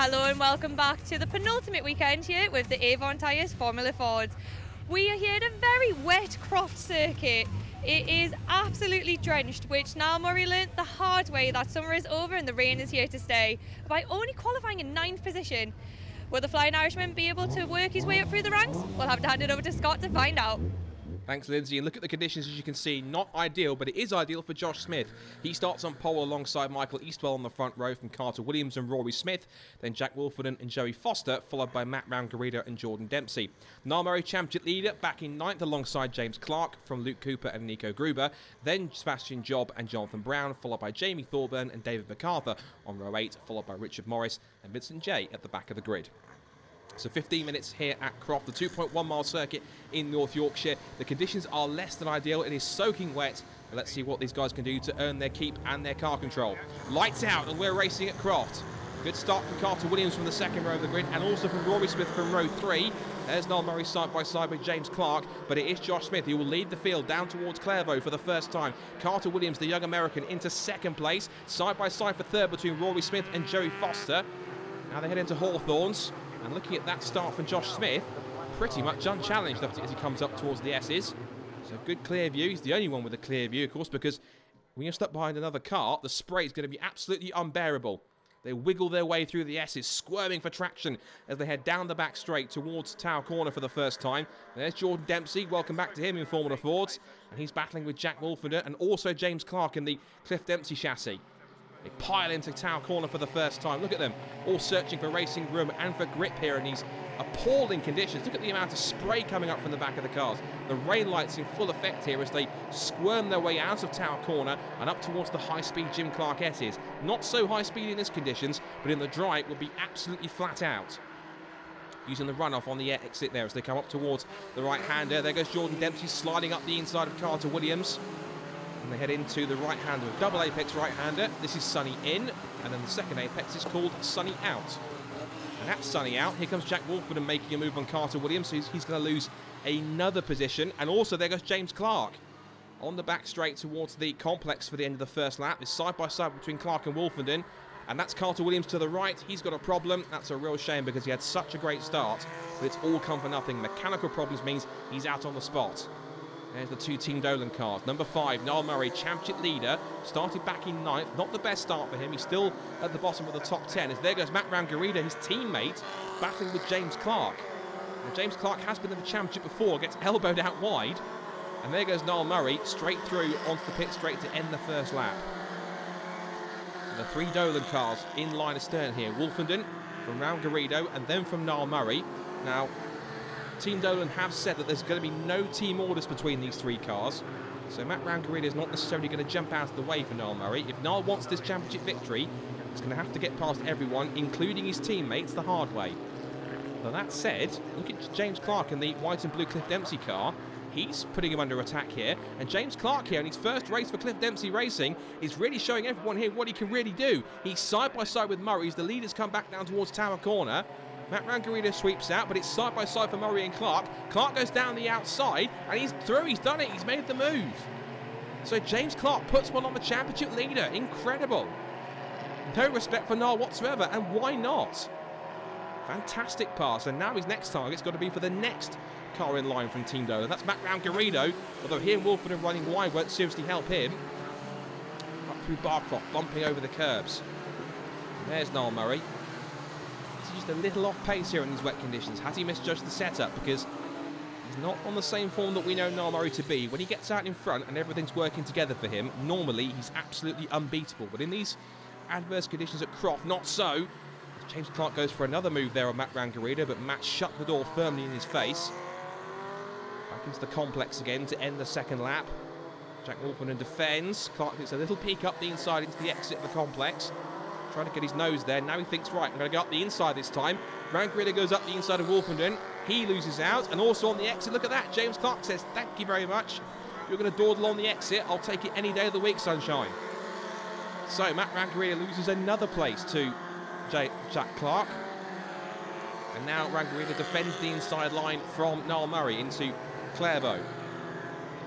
Hello and welcome back to the penultimate weekend here with the Avon Tyres Formula Fords. We are here at a very wet Croft circuit. It is absolutely drenched, which Niall Murray learnt the hard way that summer is over and the rain is here to stay. By only qualifying in 9th position, will the Flying Irishman be able to work his way up through the ranks? We'll have to hand it over to Scott to find out. Thanks, Lyndsay. And look at the conditions, as you can see. Not ideal, but it is ideal for Josh Smith. He starts on pole alongside Michael Eastwell on the front row from Carter Williams and Rory Smith. Then Jack Wolfenden and Joey Foster, followed by Matt Round-Garrido and Jordan Dempsey. Niall Murray, championship leader, back in 9th alongside James Clark from Luke Cooper and Nico Gruber. Then Sebastian Job and Jonathan Brown, followed by Jamie Thorburn and David MacArthur on row 8, followed by Richard Morris and Vincent Jay at the back of the grid. So 15 minutes here at Croft, the 2.1 mile circuit in North Yorkshire. The conditions are less than ideal. It is soaking wet. But let's see what these guys can do to earn their keep and their car control. Lights out and we're racing at Croft. Good start from Carter Williams from the second row of the grid and also from Rory Smith from row 3. There's Niall Murray side by side with James Clark, but it is Josh Smith who will lead the field down towards Clairvaux for the first time. Carter Williams, the young American, into second place, side by side for third between Rory Smith and Joey Foster. Now they head into Hawthorns. And looking at that start from Josh Smith, pretty much unchallenged as he comes up towards the S's. So good clear view. He's the only one with a clear view, of course, because when you're stuck behind another car, the spray is going to be absolutely unbearable. They wiggle their way through the S's, squirming for traction as they head down the back straight towards Tower Corner for the first time. There's Jordan Dempsey. Welcome back to him in Formula Fords. And he's battling with Jack Wolfenden and also James Clark in the Cliff Dempsey chassis. They pile into Tower Corner for the first time. Look at them, all searching for racing room and for grip here in these appalling conditions. Look at the amount of spray coming up from the back of the cars. The rain lights in full effect here as they squirm their way out of Tower Corner and up towards the high-speed Jim Clark S's. Not so high-speed in these conditions, but in the dry it would be absolutely flat out. Using the runoff on the exit there as they come up towards the right-hander. There goes Jordan Dempsey sliding up the inside of Carter Williams. And they head into the right-hander, double apex right-hander. This is sunny in, and then the second apex is called sunny out. And that's sunny out. Here comes Jack Wolfenden making a move on Carter Williams, so he's going to lose another position. And also there goes James Clark on the back straight towards the complex for the end of the first lap. It's side by side between Clark and Wolfenden, and that's Carter Williams to the right. He's got a problem. That's a real shame because he had such a great start, but it's all come for nothing. Mechanical problems means he's out on the spot. There's the two Team Dolan cars. Number 5, Niall Murray, championship leader, started back in 9th. Not the best start for him. He's still at the bottom of the top 10. As there goes Matt Round-Garrido, his teammate, battling with James Clark. Now, James Clark has been in the championship before, gets elbowed out wide. And there goes Niall Murray, straight through onto the pit straight to end the first lap. So the 3 Dolan cars in line astern here. Wolfenden from Round-Garrido and then from Niall Murray. Now, Team Dolan have said that there's going to be no team orders between these 3 cars, so Matt Round-Garrido is not necessarily going to jump out of the way for Niall Murray. If Niall wants this championship victory, he's going to have to get past everyone, including his teammates, the hard way. Now that said, look at James Clark in the white and blue Cliff Dempsey car. He's putting him under attack here, and James Clark here in his first race for Cliff Dempsey Racing is really showing everyone here what he can really do. He's side by side with Murray as the leaders come back down towards Tower Corner. Matt Round-Garrido sweeps out, but it's side by side for Murray and Clark. Clark goes down the outside, and he's through. He's done it. He's made the move. So James Clark puts one on the championship leader. Incredible. No respect for Niall whatsoever, and why not? Fantastic pass, and now his next target's got to be for the next car in line from Team Dolan. That's Matt Round-Garrido, although he and Wolfenden running wide won't seriously help him. Up through Barcroft, bumping over the curbs. And there's Niall Murray. Just a little off pace here in these wet conditions. Has he misjudged the setup? Because he's not on the same form that we know Niall Murray to be. When he gets out in front and everything's working together for him, normally he's absolutely unbeatable. But in these adverse conditions at Croft, not so. James Clark goes for another move there on Matt Round-Garrido, but Matt shut the door firmly in his face. Back into the complex again to end the second lap. Jack Wolfenden defends. Clark gets a little peek up the inside into the exit of the complex. Trying to get his nose there. Now he thinks, right, I'm going to go up the inside this time. Round-Garrido goes up the inside of Wolfenden. He loses out. And also on the exit, look at that. James Clark says, thank you very much. If you're going to dawdle on the exit, I'll take it any day of the week, sunshine. So Matt Round-Garrido loses another place to Jack Clark. And now Round-Garrido defends the inside line from Niall Murray into Clairvaux.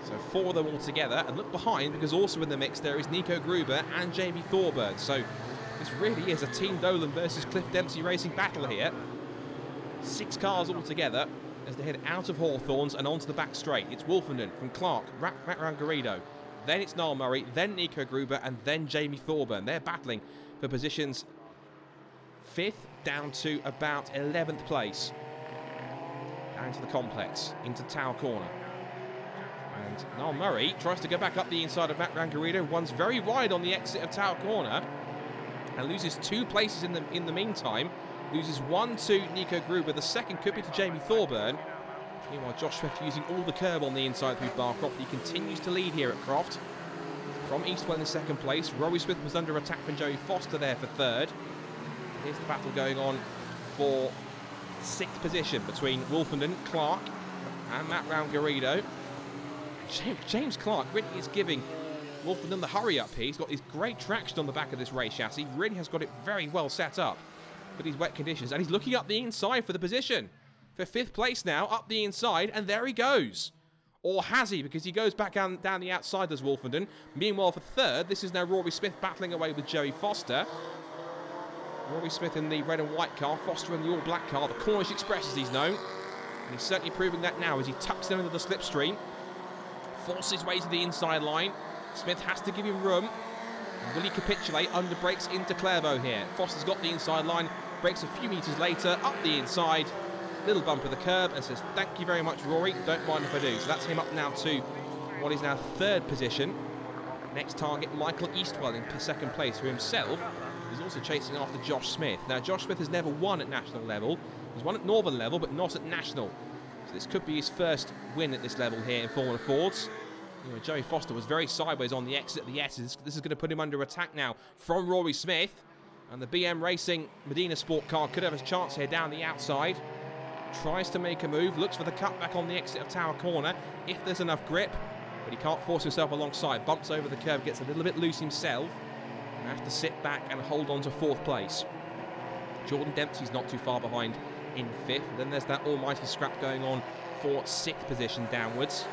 So 4 of them all together. And look behind, because also in the mix there is Nico Gruber and Jamie Thorburn. So This really is a Team Dolan versus Cliff Dempsey racing battle here. 6 cars all together as they head out of Hawthorns and onto the back straight. It's Wolfenden from Clark, Matt Rangarrido. Then it's Niall Murray, then Nico Gruber, and then Jamie Thorburn. They're battling for positions 5th down to about 11th place. Down to the complex, into Tower Corner. And Niall Murray tries to go back up the inside of Matt Rangarrido, runs very wide on the exit of Tower Corner, and loses 2 places in the meantime. Loses 1 to Nico Gruber, the second could be to Jamie Thorburn. Meanwhile, Josh Smith using all the curb on the inside through Barcroft. He continues to lead here at Croft. From Eastwell in second place. Rory Smith was under attack from Joey Foster there for third. Here's the battle going on for 6th position between Wolfenden, Clark and Matt Rangarrido. James Clark really is giving Wolfenden the hurry up here. He's got his great traction on the back of this race chassis. He really has got it very well set up for these wet conditions. And he's looking up the inside for the position. For 5th place now, up the inside, and there he goes. Or has he? Because he goes back down the outside, does Wolfenden. Meanwhile, for 3rd, this is now Rory Smith battling away with Joey Foster. Rory Smith in the red and white car, Foster in the all-black car, the Cornish Express as he's known. And he's certainly proving that now as he tucks down into the slipstream. Forces his way to the inside line. Smith has to give him room. And will he capitulate? Under brakes into Clairvaux here. Foster's got the inside line. Brakes a few metres later, up the inside. Little bump of the curb and says, thank you very much, Rory. Don't mind if I do. So that's him up now to what is now 3rd position. Next target, Michael Eastwell in 2nd place, who himself is also chasing after Josh Smith. Now, Josh Smith has never won at national level. He's won at Northern level, but not at national. So this could be his first win at this level here in Formula Fords. You know, Joey Foster was very sideways on the exit of the S's. This is going to put him under attack now from Rory Smith. And the BM Racing Medina Sport car could have a chance here down the outside. Tries to make a move, looks for the cutback on the exit of Tower Corner, if there's enough grip, but he can't force himself alongside. Bumps over the curb, gets a little bit loose himself, and has to sit back and hold on to 4th place. Jordan Dempsey's not too far behind in 5th. Then there's that almighty scrap going on for 6th position downwards.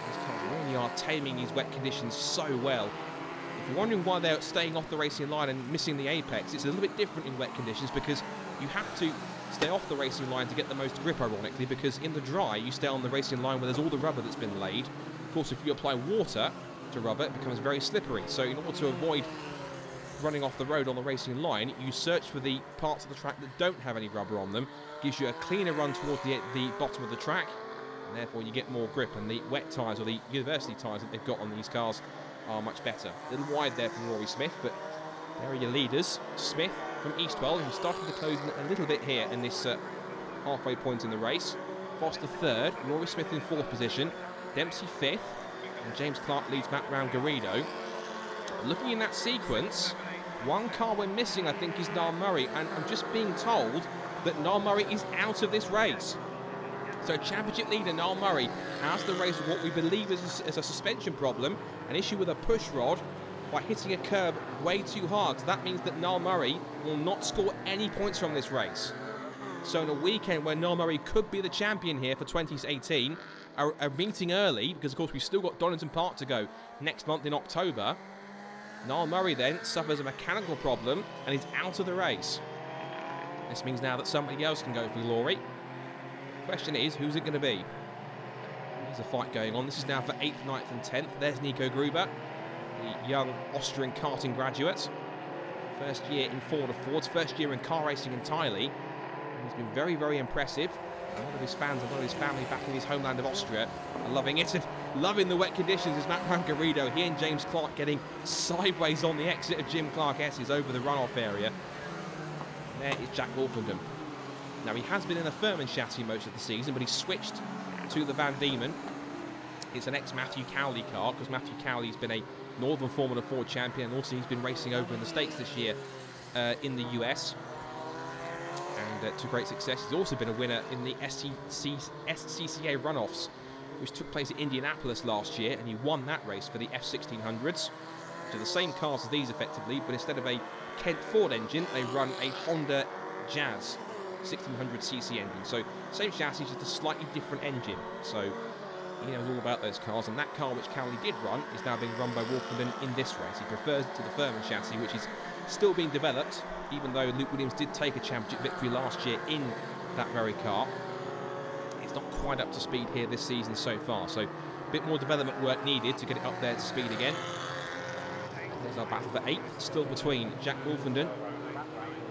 These cars really are taming these wet conditions so well. If you're wondering why they're staying off the racing line and missing the apex, it's a little bit different in wet conditions because you have to stay off the racing line to get the most grip, ironically, because in the dry you stay on the racing line where there's all the rubber that's been laid. Of course, if you apply water to rubber, it becomes very slippery. So in order to avoid running off the road on the racing line, you search for the parts of the track that don't have any rubber on them. Gives you a cleaner run towards the bottom of the track, and therefore you get more grip. And the wet tyres, or the university tyres that they've got on these cars, are much better. A little wide there from Rory Smith, but there are your leaders. Smith from Eastwell, who's starting to close in a little bit here in this halfway point in the race. Foster 3rd, Rory Smith in 4th position, Dempsey 5th, and James Clark leads Matt Rangarrido. Looking in that sequence, one car we're missing, I think, is Niall Murray, and I'm just being told that Niall Murray is out of this race. So championship leader Niall Murray out of the race with what we believe is a suspension problem, an issue with a push rod, by hitting a curb way too hard. So that means that Niall Murray will not score any points from this race. So in a weekend where Niall Murray could be the champion here for 2018, a meeting early, because of course we've still got Donington Park to go next month in October, Niall Murray then suffers a mechanical problem and is out of the race. This means now that somebody else can go for glory. The question is, who's it going to be? There's a fight going on. This is now for 8th, 9th and 10th. There's Nico Gruber, the young Austrian karting graduate. First year in Formula Fords, first year in car racing entirely. And he's been very, very impressive. A lot of his fans and a lot of his family back in his homeland of Austria are loving it and loving the wet conditions as Matt Rangarrido, he and James Clark getting sideways on the exit of Jim Clark S's over the runoff area. And there is Jack Wolfenden. Now, he has been in a Furman chassis most of the season, but he's switched to the Van Diemen. It's an ex-Matthew Cowley car, because Matthew Cowley's been a Northern Formula 4 champion, and also he's been racing over in the States this year in the US. And to great success. He's also been a winner in the SCCA runoffs, which took place at Indianapolis last year, and he won that race for the F1600s. So the same cars as these, effectively, but instead of a Kent Ford engine, they run a Honda Jazz 1600cc engine. So same chassis, just a slightly different engine. So He knows all about those cars, and that car which Cowley did run is now being run by Wolfenden in this race. He prefers it to the Furman chassis, which is still being developed, even though Luke Williams did take a championship victory last year in that very car. It's not quite up to speed here this season so far, so a bit more development work needed to get it up there to speed again. There's our battle for 8th, still between Jack Wolfenden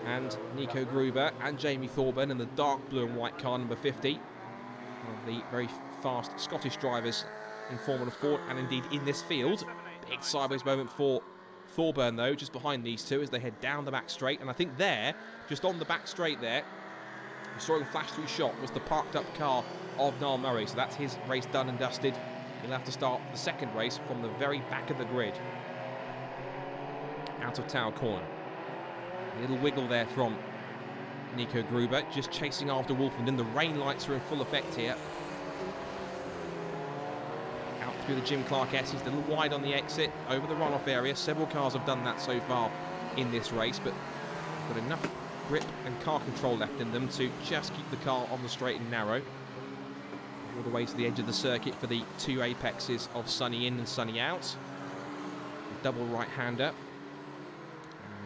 and Nico Gruber and Jamie Thorburn in the dark blue and white car number 50. One of the very fast Scottish drivers in Formula Ford and indeed in this field. Big sideways moment for Thorburn though, just behind these two as they head down the back straight. And I think there, just on the back straight there, you saw him flash through shot, was the parked up car of Niall Murray. So that's his race done and dusted. He'll have to start the second race from the very back of the grid. Out of Tower Corner. A little wiggle there from Nico Gruber, just chasing after Wolfenden. The rain lights are in full effect here. Out through the Jim Clark S. He's a little wide on the exit, over the runoff area. Several cars have done that so far in this race, but got enough grip and car control left in them to just keep the car on the straight and narrow. All the way to the edge of the circuit for the two apexes of sunny in and sunny out. A double right-hander.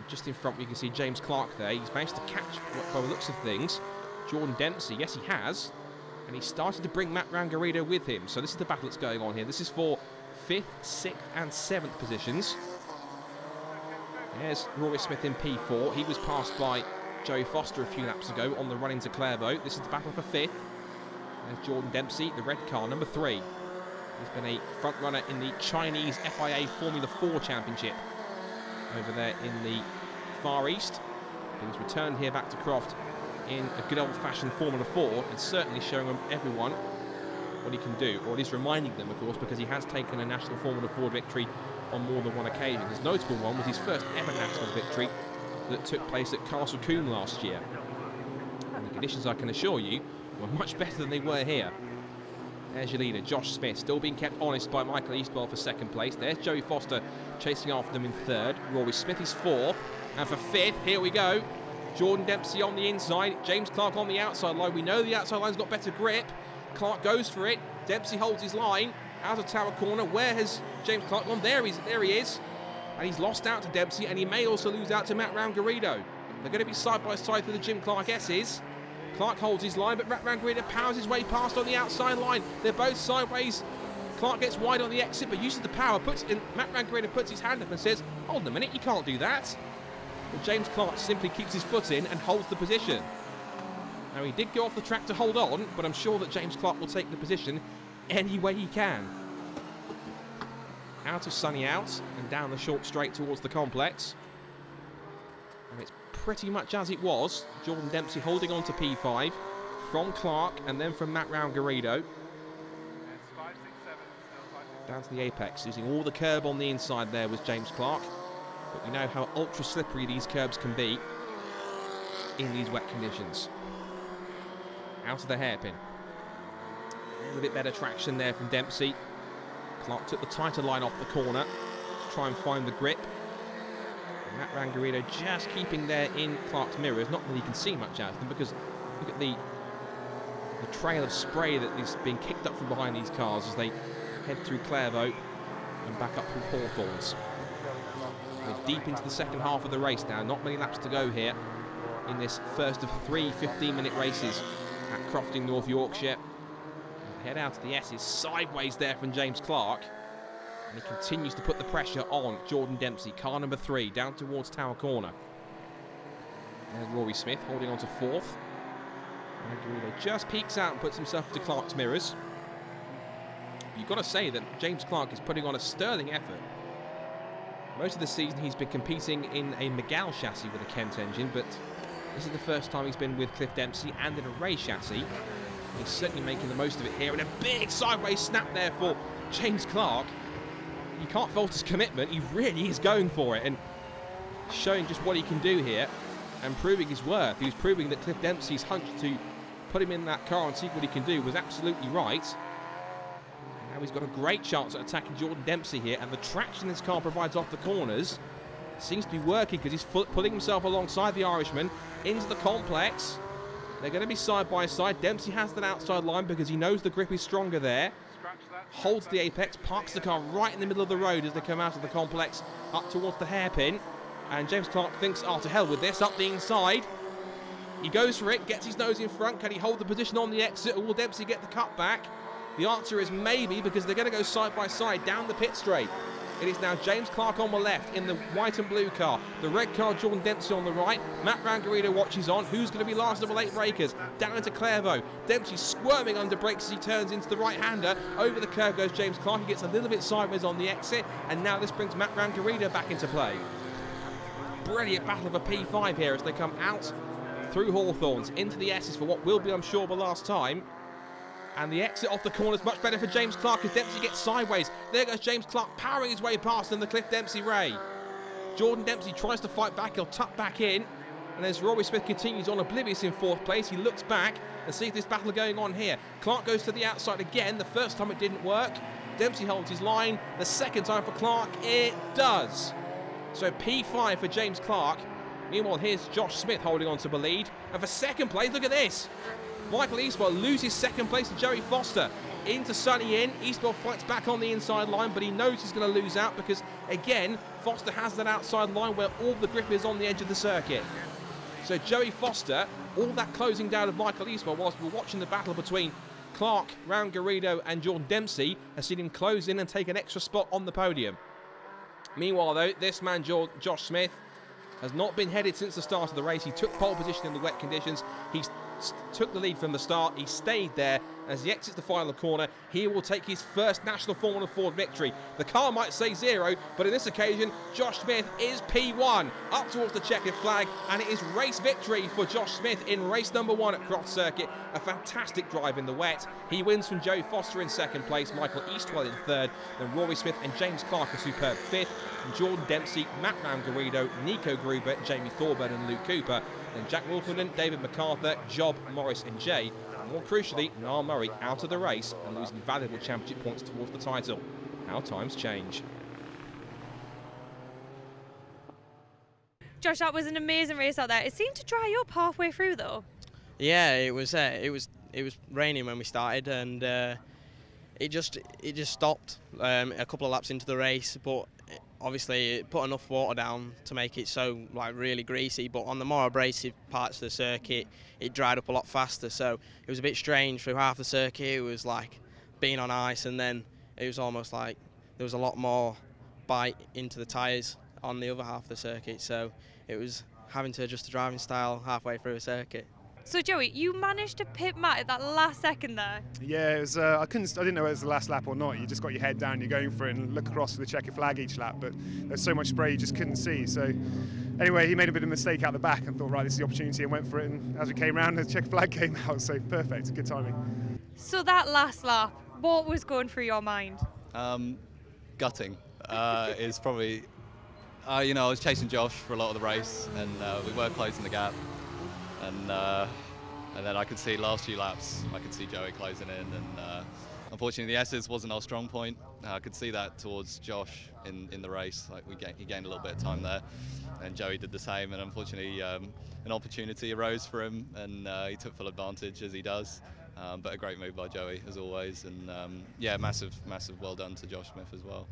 Just in front, you can see James Clark there. He's managed to catch, by the looks of things, Jordan Dempsey. Yes, he has. And he started to bring Matt Rangarrido with him. So this is the battle that's going on here. This is for 5th, 6th and 7th positions. There's Rory Smith in P4. He was passed by Joey Foster a few laps ago on the run into Clairvaux. This is the battle for 5th. There's Jordan Dempsey, the red car, number 3. He's been a front runner in the Chinese FIA Formula 4 Championship over there in the Far East. But he's returned here back to Croft in a good old-fashioned Formula 4 and certainly showing everyone what he can do, or at least reminding them, of course, because he has taken a national Formula 4 victory on more than one occasion. His notable one was his first ever national victory that took place at Castle Combe last year. And the conditions, I can assure you, were much better than they were here. There's your leader, Josh Smith, still being kept honest by Michael Eastwell for 2nd place. There's Joey Foster chasing after them in 3rd. Rory Smith is 4th. And for 5th, here we go. Jordan Dempsey on the inside, James Clark on the outside line. We know the outside line's got better grip. Clark goes for it. Dempsey holds his line. Out of Tower Corner. Where has James Clark gone? There he is. And he's lost out to Dempsey, and he may also lose out to Matt Rangarrido. They're going to be side by side through the Jim Clark S's. Clark holds his line, but Matt Rangarrido powers his way past on the outside line. They're both sideways. Clark gets wide on the exit, but uses the power. Matt Rangarrido puts his hand up and says, "Hold on a minute, you can't do that." But James Clark simply keeps his foot in and holds the position. Now, he did go off the track to hold on, but I'm sure that James Clark will take the position any way he can. Out of sunny out and down the short straight towards the complex. And it's pretty much as it was. Jordan Dempsey holding on to P5 from Clark and then from Matt Rangarrido. Down to the apex, using all the curb on the inside there was James Clark. But we know how ultra slippery these curbs can be in these wet conditions. Out of the hairpin. A little bit better traction there from Dempsey. Clark took the tighter line off the corner to try and find the grip. And Matt Rangarrido just keeping there in Clark's mirrors. Not that he can see much out of them, because look at the trail of spray that is being kicked up from behind these cars as they head through Clairvaux and back up through Hawthorns. We're deep into the second half of the race now. Not many laps to go here in this first of 3 15-minute races at Croft in North Yorkshire. Head out to the S's, sideways there from James Clark. And he continues to put the pressure on Jordan Dempsey, car number 3, down towards Tower Corner. There's Rory Smith holding on to 4th. Rangarrido just peeks out and puts himself to Clark's mirrors. You've got to say that James Clark is putting on a sterling effort. Most of the season he's been competing in a Miguel chassis with a Kent engine, but this is the first time he's been with Cliff Dempsey and in a Ray chassis. He's certainly making the most of it here, and a big sideways snap there for James Clark. You can't fault his commitment. He really is going for it and showing just what he can do here and proving his worth. He was proving that Cliff Dempsey's hunch to put him in that car and see what he can do was absolutely right. And now he's got a great chance at attacking Jordan Dempsey here, and the traction this car provides off the corners seems to be working because he's pulling himself alongside the Irishman into the complex. They're going to be side by side. Dempsey has that outside line because he knows the grip is stronger there. holds the apex, parks the car right in the middle of the road as they come out of the complex up towards the hairpin. And James Clark thinks, oh, to hell with this, up the inside. He goes for it, gets his nose in front. Can he hold the position on the exit, or will Dempsey get the cut back? The answer is maybe, because they're going to go side by side down the pit straight. It is now James Clark on the left in the white and blue car. The red car, Jordan Dempsey on the right. Matt Rangarino watches on. Who's going to be last of the late breakers? Down into Clairvaux. Dempsey squirming under brakes as he turns into the right-hander. Over the curve goes James Clark. He gets a little bit sideways on the exit. And now this brings Matt Rangarino back into play. Brilliant battle of a P5 here as they come out through Hawthorns into the S's for what will be, I'm sure, the last time. And the exit off the corner is much better for James Clark as Dempsey gets sideways. There goes James Clark powering his way past in the Cliff Dempsey Ray. Jordan Dempsey tries to fight back. He'll tuck back in. And as Rory Smith continues on oblivious in 4th place, he looks back and sees this battle going on here. Clark goes to the outside again. The first time it didn't work. Dempsey holds his line. The second time for Clark, it does. So P5 for James Clark. Meanwhile, here's Josh Smith holding on to the lead. And for second place, look at this. Michael Eastwell loses second place to Joey Foster. Into Sunny In. Eastwell fights back on the inside line, but he knows he's going to lose out because, again, Foster has that outside line where all the grip is on the edge of the circuit. So Joey Foster, all that closing down of Michael Eastwell whilst we're watching the battle between Clark, Rangarino and Jordan Dempsey, has seen him close in and take an extra spot on the podium. Meanwhile, though, this man, Josh Smith, has not been headed since the start of the race. He took pole position in the wet conditions. He took the lead from the start. He stayed there. As he exits the final corner, he will take his first National Formula Ford victory. The car might say 0, but in this occasion, Josh Smith is P1 up towards the checkered flag, and it is race victory for Josh Smith in race number 1 at Croft Circuit. A fantastic drive in the wet. He wins from Joey Foster in 2nd place, Michael Eastwell in 3rd, then Rory Smith and James Clark a superb 5th, and Jordan Dempsey, Matt Rangarino, Nico Gruber, Jamie Thorburn and Luke Cooper, then Jack Wolfenden, David MacArthur, Job, Morris and Jay. More crucially, Niall Murray out of the race and losing valuable championship points towards the title. How times change. Josh, that was an amazing race out there. It seemed to dry up halfway through, though. Yeah, it was raining when we started, and it just stopped a couple of laps into the race, but obviously it put enough water down to make it so really greasy, but on the more abrasive parts of the circuit it dried up a lot faster, so it was a bit strange. Through half the circuit it was like being on ice, and then it was almost like there was a lot more bite into the tyres on the other half of the circuit, so it was having to adjust the driving style halfway through a circuit. So Joey, you managed to pit Matt at that last second there. Yeah, it was. I didn't know whether it was the last lap or not. You just got your head down, you're going for it, and look across for the checkered flag each lap. But there's so much spray you just couldn't see. So anyway, he made a bit of a mistake out the back and thought, right, this is the opportunity, and went for it. And as we came round, the checkered flag came out. So perfect, good timing. So that last lap, what was going through your mind? Gutting is probably. I was chasing Josh for a lot of the race, and we were closing the gap. And then I could see last few laps, I could see Joey closing in, and unfortunately the S's wasn't our strong point. I could see that towards Josh in the race. Like he gained a little bit of time there, and Joey did the same. And unfortunately, an opportunity arose for him, and he took full advantage as he does. But a great move by Joey as always, and yeah, massive well done to Josh Smith as well.